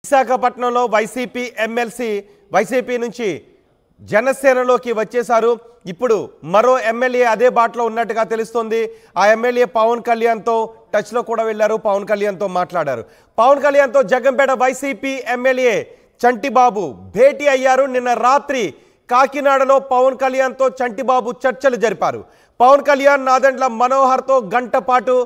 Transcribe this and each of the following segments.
విశాఖపట్నంలో YCP MLC YCP నుంచి జనసేనలోకి వచ్చేశారు. ఇప్పుడు మరో ఎమ్మెల్యే అదే బాటలో ఉన్నట్టుగా తెలుస్తోంది. ఆ ఎమ్మెల్యే పవన్ కళ్యాణ్తో టచ్లో కూడా వెళ్ళారు. పవన్ కళ్యాణ్తో మాట్లాడారు. పవన్ కళ్యాణ్తో జగ్గంపేట వైసీపీ ఎమ్మెల్యే చంటిబాబు భేటీ అయ్యారు. నిన్న రాత్రి కాకినాడలో పవన్ కళ్యాణ్తో చంటిబాబు చర్చలు జరిపారు. పవన్ కళ్యాణ్ నాదెండ్ల మనోహర్తో గంట పాటు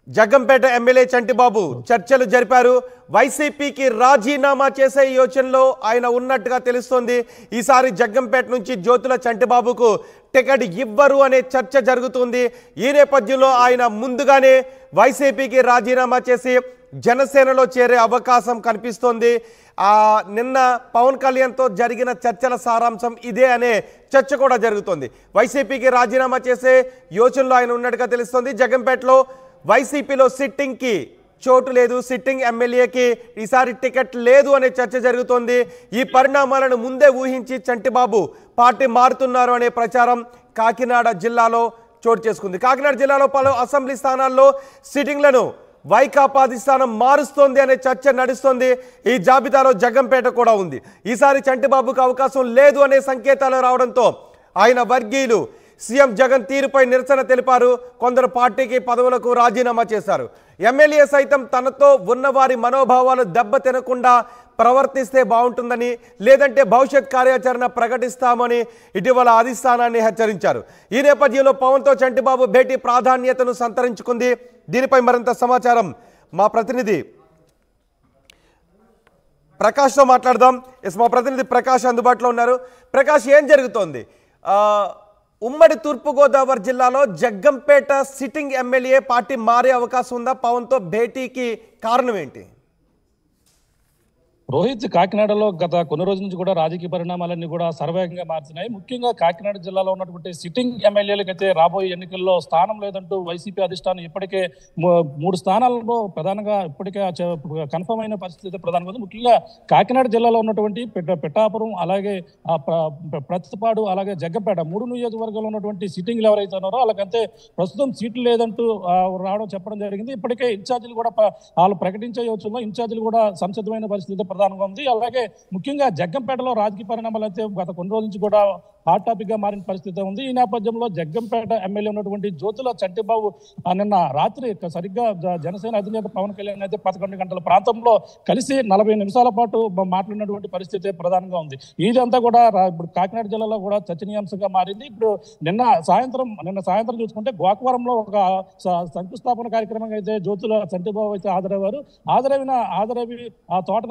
జగ్గంపేట ఎమ్మెల్యే చంటిబాబు చర్చలు జరిపారు. వైసీపీకి రాజీనామా చేసే యోచనలో ఆయన ఉన్నట్టుగా తెలుస్తోంది. ఈసారి జగ్గంపేట నుంచి జ్యోతుల చంటిబాబుకు టికెట్ ఇవ్వరు అనే చర్చ జరుగుతుంది. ఈ నేపథ్యంలో ఆయన ముందుగానే వైసీపీకి రాజీనామా చేసి జనసేనలో చేరే అవకాశం కనిపిస్తోంది. నిన్న పవన్ కళ్యాణ్తో జరిగిన చర్చల సారాంశం ఇదే అనే చర్చ కూడా జరుగుతోంది. వైసీపీకి రాజీనామా చేసే యోచనలో ఆయన ఉన్నట్టుగా తెలుస్తోంది. జగ్గంపేటలో వైసీపీలో సిట్టింగ్కి చోటు లేదు, సిట్టింగ్ ఎమ్మెల్యేకి ఈసారి టికెట్ లేదు అనే చర్చ జరుగుతోంది. ఈ పరిణామాలను ముందే ఊహించి చంటిబాబు పార్టీ మారుతున్నారు అనే ప్రచారం కాకినాడ జిల్లాలో చోటు చేసుకుంది. కాకినాడ జిల్లాలో పలు అసెంబ్లీ స్థానాల్లో సిట్టింగ్లను వైకాపా అధిష్టానం మారుస్తోంది అనే చర్చ నడుస్తోంది. ఈ జాబితాలో జగ్గంపేట కూడా ఉంది. ఈసారి చంటిబాబుకు అవకాశం లేదు అనే సంకేతాలు రావడంతో ఆయన వర్గీయులు సీఎం జగన్ తీరుపై నిరసన తెలిపారు. కొందరు పార్టీకి పదవులకు రాజీనామా చేశారు. ఎమ్మెల్యే సైతం తనతో ఉన్నవారి మనోభావాలు దెబ్బతినకుండా ప్రవర్తిస్తే బాగుంటుందని, లేదంటే భవిష్యత్ కార్యాచరణ ప్రకటిస్తామని ఇటీవల అధిష్టానాన్ని హెచ్చరించారు. ఈ నేపథ్యంలో పవన్తో చంటిబాబు భేటీ ప్రాధాన్యతను సంతరించుకుంది. దీనిపై మరింత సమాచారం మా ప్రతినిధి ప్రకాష్తో మాట్లాడదాం. మా ప్రతినిధి ప్రకాష్ అందుబాటులో ఉన్నారు. ప్రకాష్, ఏం జరుగుతోంది? ఉమ్మడి తూర్పుగోదావరి జిల్లాలో జగ్గంపేట సిట్టింగ్ ఎమ్మెల్యే పార్టీ మారే అవకాశం ఉందా? పవన్తో భేటీకి కారణం ఏంటి? రోహిత్, కాకినాడలో గత కొన్ని రోజుల నుంచి కూడా రాజకీయ పరిణామాలన్నీ కూడా సర్వేగంగా మారుతున్నాయి. ముఖ్యంగా కాకినాడ జిల్లాలో ఉన్నటువంటి సిట్టింగ్ ఎమ్మెల్యేలకైతే రాబోయే ఎన్నికల్లో స్థానం లేదంటూ వైసీపీ అధిష్టానం ఇప్పటికే 3 స్థానాలలో ప్రధానంగా ఇప్పటికే కన్ఫర్మ్ అయిన పరిస్థితి ప్రధానంగా ఉంది. ముఖ్యంగా కాకినాడ జిల్లాలో ఉన్నటువంటి పిఠాపురం, అలాగే ప్రతిపాడు, అలాగే జగ్గంపేట 3 నియోజకవర్గాల్లో ఉన్నటువంటి సిట్టింగ్లు ఎవరైతే ఉన్నారో వాళ్ళకంతే ప్రస్తుతం సీట్లు లేదంటూ రావడం చెప్పడం జరిగింది. ఇప్పటికే ఇన్ఛార్జీలు కూడా వాళ్ళు ప్రకటించే యోచనలో ఇన్ఛార్జీలు కూడా సంసిద్ధమైన పరిస్థితి ప్రధానంగా ఉంది. అలాగే ముఖ్యంగా జగ్గంపేటలో రాజకీయ పరిణామాలు అయితే గత కొన్ని రోజుల నుంచి కూడా హాట్ టాపిక్ గా మారిన పరిస్థితి ఉంది. ఈ నేపథ్యంలో జగ్గంపేట ఎమ్మెల్యే ఉన్నటువంటి జ్యోతుల చంటిబాబు నిన్న రాత్రి సరిగ్గా జనసేన అధినేత పవన్ కళ్యాణ్ అయితే 11 గంటల ప్రాంతంలో కలిసి 40 నిమిషాల పాటు మాట్లాడినటువంటి పరిస్థితి ప్రధానంగా ఉంది. ఇదంతా కూడా ఇప్పుడు కాకినాడ జిల్లాలో కూడా చర్చనీయాంశంగా మారింది. ఇప్పుడు నిన్న సాయంత్రం చూసుకుంటే గోకవరంలో ఒక శంకుస్థాపన కార్యక్రమం అయితే జ్యోతుల చంటిబాబు అయితే హాజరవి ఆ తోట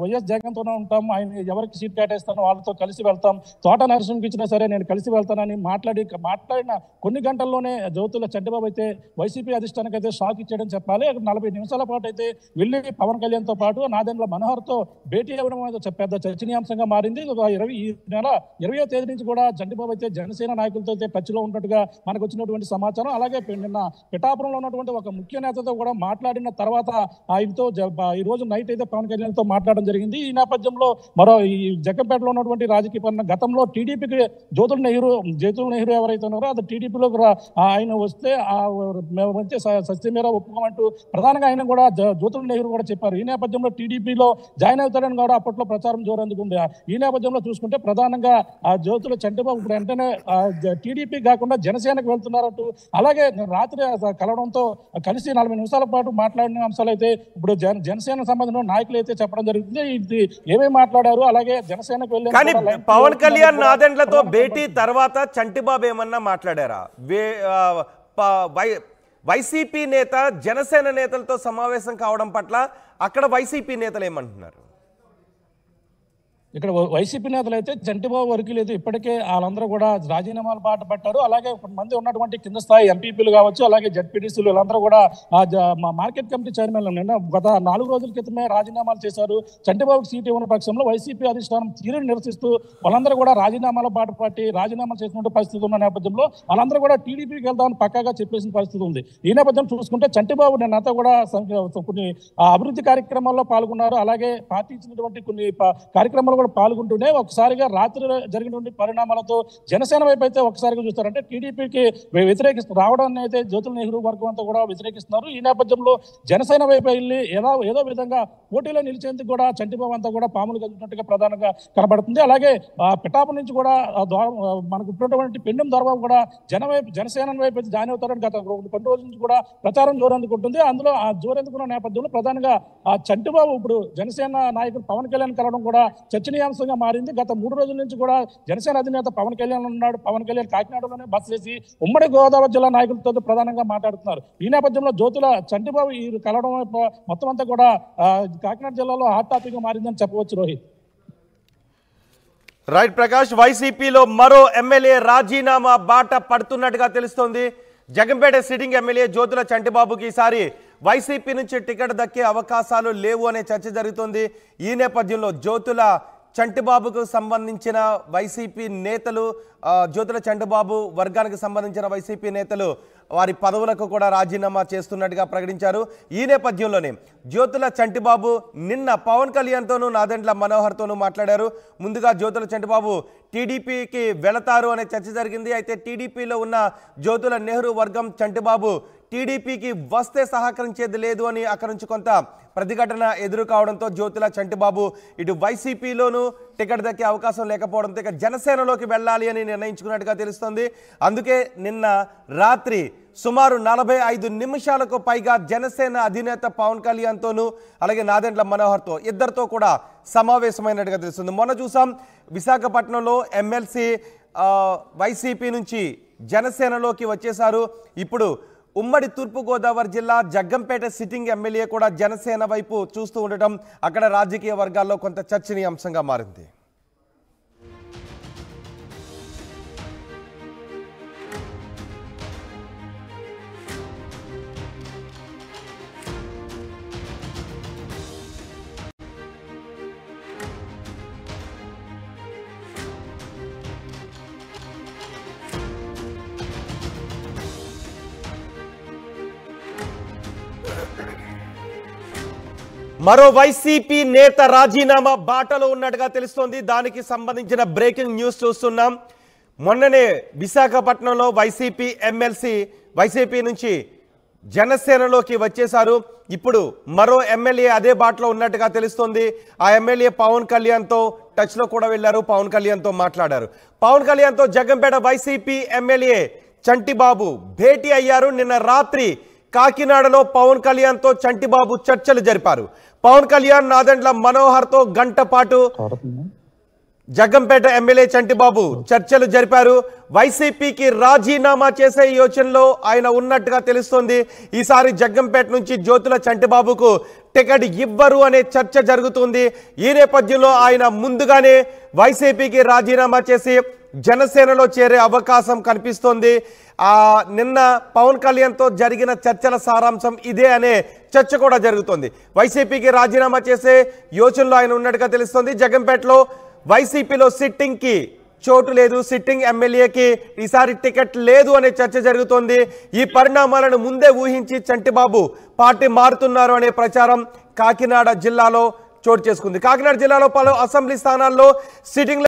వైఎస్ జగన్తోనే ఉంటాం, ఆయన ఎవరికి సీట్ కేటాయిస్తానో వాళ్ళతో కలిసి వెళ్తాం, తోట నరసింహకి ఇచ్చినా సరే నేను కలిసి వెళ్తానని మాట్లాడిన కొన్ని గంటల్లోనే జ్యోతుల చంటిబాబు అయితే వైసీపీ అధిష్టానికి అయితే షాక్ ఇచ్చాడని చెప్పాలి. 40 నిమిషాల పాటు అయితే వెళ్ళి పవన్ కళ్యాణ్తో పాటు నాదెండ్ల మనోహర్తో భేటీ అవ్వడం అనేది పెద్ద చర్చనీయాంశంగా మారింది. ఈ నెల 20వ తేదీ నుంచి కూడా చంటిబాబు అయితే జనసేన నాయకులతో అయితే టచ్లో ఉన్నట్టుగా మనకు వచ్చినటువంటి సమాచారం. అలాగే నిన్న పిఠాపురంలో ఉన్నటువంటి ఒక ముఖ్య నేతతో కూడా మాట్లాడిన తర్వాత ఆయనతో ఈ రోజు నైట్ అయితే పవన్ కళ్యాణ్తో మాట్లాడడం జరిగింది. ఈ నేపథ్యంలో ఈ జగ్గంపేటలో ఉన్నటువంటి రాజకీయ పరిణామం, గతంలో టీడీపీకి జ్యోతుల నెహ్రూ ఎవరైతే ఉన్నారో అది టీడీపీలో ఆయన వస్తే మేము వచ్చే సత్యమేర ఒప్పుకోమంటూ ప్రధానంగా ఆయన కూడా జ్యోతుల నెహ్రూ కూడా చెప్పారు. ఈ నేపథ్యంలో టీడీపీలో జాయిన్ అవుతాడని కూడా అప్పట్లో ప్రచారం జోరందుకుంది. ఈ నేపథ్యంలో చూసుకుంటే ప్రధానంగా ఆ జ్యోతుల చంటిబాబు ఇప్పుడు వెంటనే టీడీపీ కాకుండా జనసేనకు వెళ్తున్నారంటూ, అలాగే రాత్రి కలవడంతో కలిసి 40 నిమిషాల పాటు మాట్లాడిన అంశాలు అయితే ఇప్పుడు జనసేన సంబంధించిన నాయకులు అయితే చెప్పడం జరుగుతుంది. ఇది ఏమేమి మాట్లాడారు, అలాగే జనసేనకు వెళ్ళి పవన్ కళ్యాణ్ నాదెండ్లతో భేటీ తర్వాత చంటిబాబు ఏమన్నా మాట్లాడారా? వైసీపీ నేత జనసేన నేతలతో సమావేశం కావడం పట్ల అక్కడ వైసీపీ నేతలు ఏమంటున్నారు? ఇక్కడ వైసీపీ నేతలు అయితే చంటిబాబు వరకు లేదు, ఇప్పటికే వాళ్ళందరూ కూడా రాజీనామాలు బాట పట్టారు. అలాగే కొంతమంది ఉన్నటువంటి కింద స్థాయి ఎంపీపీలు కావచ్చు, అలాగే జడ్పీటీసీలు వీళ్ళందరూ కూడా మార్కెట్ కమిటీ చైర్మన్లు నిన్న గత 4 రోజుల క్రితమే రాజీనామాలు చేశారు. చంటిబాబుకి సీట్ ఇవ్వని పక్షంలో వైసీపీ అధిష్టానం తీరుని నిరసిస్తూ వాళ్ళందరూ కూడా రాజీనామాల బాట పట్టి రాజీనామాలు చేసినటువంటి పరిస్థితి ఉన్న నేపథ్యంలో వాళ్ళందరూ కూడా టీడీపీకి వెళ్దామని పక్కాగా చెప్పేసిన పరిస్థితి ఉంది. ఈ నేపథ్యం చూసుకుంటే చంటిబాబు నిన్నంతా కూడా కొన్ని అభివృద్ధి కార్యక్రమాల్లో పాల్గొన్నారు. అలాగే పార్టీ ఇచ్చినటువంటి కొన్ని కార్యక్రమాలు కూడా పాల్గొంటూనే ఒకసారిగా రాత్రి జరిగినటువంటి పరిణామాలతో జనసేన వైపు అయితే ఒకసారిగా చూస్తారు. అంటే టీడీపీకి వ్యతిరేకిస్తూ రావడాన్ని అయితే జ్యోతుల నెహ్రూ వర్గం అంతా కూడా వ్యతిరేకిస్తున్నారు. ఈ నేపథ్యంలో జనసేన వైపు వెళ్ళి ఏదో విధంగా పోటీలో నిలిచేందుకు కూడా చంటిబాబు అంతా కూడా పాములు కలుగుతున్నట్టుగా ప్రధానంగా కనబడుతుంది. అలాగే పిఠాపురం నుంచి కూడా మనకు ఉన్నటువంటి పెండెం దొరబాబు కూడా జనసేన వైపు అయితే జాయిన్ అవుతారని గత కొన్ని రోజుల నుంచి కూడా ప్రచారం జోరందుకుంటుంది. అందులో ఆ జోరందుకున్న నేపథ్యంలో ప్రధానంగా ఆ చంటిబాబు ఇప్పుడు జనసేన నాయకుడు పవన్ కళ్యాణ్ కలవడం కూడా చర్చనీయాంశంగా మారింది. గత 3 రోజుల నుంచి కూడా జనసేన అధినేత పవన్ కళ్యాణ్ ఉన్నాడు. పవన్ కళ్యాణ్ కాకినాడలోనే బస చేసి ఉమ్మడి గోదావరి జిల్లా నాయకులతో ప్రధానంగా మాట్లాడుతున్నారు. ఈ నేపథ్యంలో జ్యోతుల చంటిబాబు ఈ కలవడం మొత్తం అంతా కూడా కాకినాడ జిల్లాలో హాట్ టాపిక్ గా మారిందని చెప్పవచ్చు. రోహిత్, రైట్ ప్రకాష్, వైసీపీలో మరో ఎమ్మెల్యే రాజీనామా బాట పడుతున్నట్టుగా తెలుస్తోంది. జగంపేట సిట్టింగ్ ఎమ్మెల్యే జ్యోతుల చంటిబాబుకి ఈసారి వైసీపీ నుంచి టికెట్ దక్కే అవకాశాలు లేవు అనే చర్చ జరుగుతోంది. ఈ నేపథ్యంలో జ్యోతుల చంటిబాబుకు సంబంధించిన వైసీపీ నేతలు, జ్యోతుల చంటిబాబు వర్గానికి సంబంధించిన వైసీపీ నేతలు వారి పదవులకు కూడా రాజీనామా చేస్తున్నట్టుగా ప్రకటించారు. ఈ నేపథ్యంలోనే జ్యోతుల చంటిబాబు నిన్న పవన్ కళ్యాణ్తోనూ నాదెండ్ల మనోహర్తోనూ మాట్లాడారు. ముందుగా జ్యోతుల చంటిబాబు టీడీపీకి వెళతారు అనే చర్చ జరిగింది. అయితే టీడీపీలో ఉన్న జ్యోతుల నెహ్రూ వర్గం చంటిబాబు టీడీపీకి వస్తే సహకరించేది లేదు అని అక్కడి నుంచి కొంత ప్రతిఘటన ఎదురు కావడంతో జ్యోతుల చంటిబాబు ఇటు వైసీపీలోనూ టికెట్ దక్కే అవకాశం లేకపోవడంతో ఇక జనసేనలోకి వెళ్ళాలి అని నిర్ణయించుకున్నట్టుగా తెలుస్తోంది. అందుకే నిన్న రాత్రి సుమారు 45 నిమిషాలకు పైగా జనసేన అధినేత పవన్ కళ్యాణ్తోనూ అలాగే నాదెండ్ల మనోహర్తో ఇద్దరితో కూడా సమావేశమైనట్టుగా తెలుస్తుంది. మొన్న చూసాం విశాఖపట్నంలో ఎమ్మెల్సీ వైసీపీ నుంచి జనసేనలోకి వచ్చేశారు. ఇప్పుడు ఉమ్మడి తూర్పుగోదావరి జిల్లా జగ్గంపేట సిట్టింగ్ ఎమ్మెల్యే కూడా జనసేన వైపు చూస్తూ ఉండటం అక్కడ రాజకీయ వర్గాల్లో కొంత చర్చనీయాంశంగా మారింది. మరో వైసీపీ నేత రాజీనామా బాటలో ఉన్నట్టుగా తెలుస్తోంది. దానికి సంబంధించిన బ్రేకింగ్ న్యూస్ చూస్తున్నాం. మొన్ననే విశాఖపట్నంలో వైసీపీ ఎమ్మెల్సీ వైసీపీ నుంచి జనసేనలోకి వచ్చేశారు. ఇప్పుడు మరో ఎమ్మెల్యే అదే బాటలో ఉన్నట్టుగా తెలుస్తోంది. ఆ ఎమ్మెల్యే పవన్ కళ్యాణ్తో టచ్లో కూడా వెళ్ళారు. పవన్ కళ్యాణ్తో మాట్లాడారు. పవన్ కళ్యాణ్తో జగ్గంపేట వైసీపీ ఎమ్మెల్యే చంటిబాబు భేటీ అయ్యారు. నిన్న రాత్రి కాకినాడలో పవన్ కళ్యాణ్తో చంటిబాబు చర్చలు జరిపారు. పవన్ కళ్యాణ్ నాదెండ్ల మనోహర్తో గంట పాటు జగ్గంపేట ఎమ్మెల్యే చంటిబాబు చర్చలు జరిపారు. వైసీపీకి రాజీనామా చేసే యోచనలో ఆయన ఉన్నట్టుగా తెలుస్తోంది. ఈసారి జగ్గంపేట నుంచి జ్యోతుల చంటిబాబుకు టికెట్ ఇవ్వరు అనే చర్చ జరుగుతుంది. ఈ నేపథ్యంలో ఆయన ముందుగానే వైసీపీకి రాజీనామా చేసి జనసేనలో చేరే అవకాశం కనిపిస్తోంది. నిన్న పవన్ కళ్యాణ్తో జరిగిన చర్చల సారాంశం ఇదే అనే చర్చ కూడా జరుగుతోంది. వైసీపీకి రాజీనామా చేసే యోచనలో ఆయన ఉన్నట్టుగా తెలుస్తోంది. జగ్గంపేటలో వైసీపీలో సిట్టింగ్కి చోటు లేదు, సిట్టింగ్ ఎమ్మెల్యేకి ఈసారి టికెట్ లేదు అనే చర్చ జరుగుతోంది. ఈ పరిణామాలను ముందే ఊహించి చంటిబాబు పార్టీ మారుతున్నారు అనే ప్రచారం కాకినాడ జిల్లాలో చోటు చేసుకుంది. కాకినాడ జిల్లాలో పలు అసెంబ్లీ స్థానాల్లో సిట్టింగ్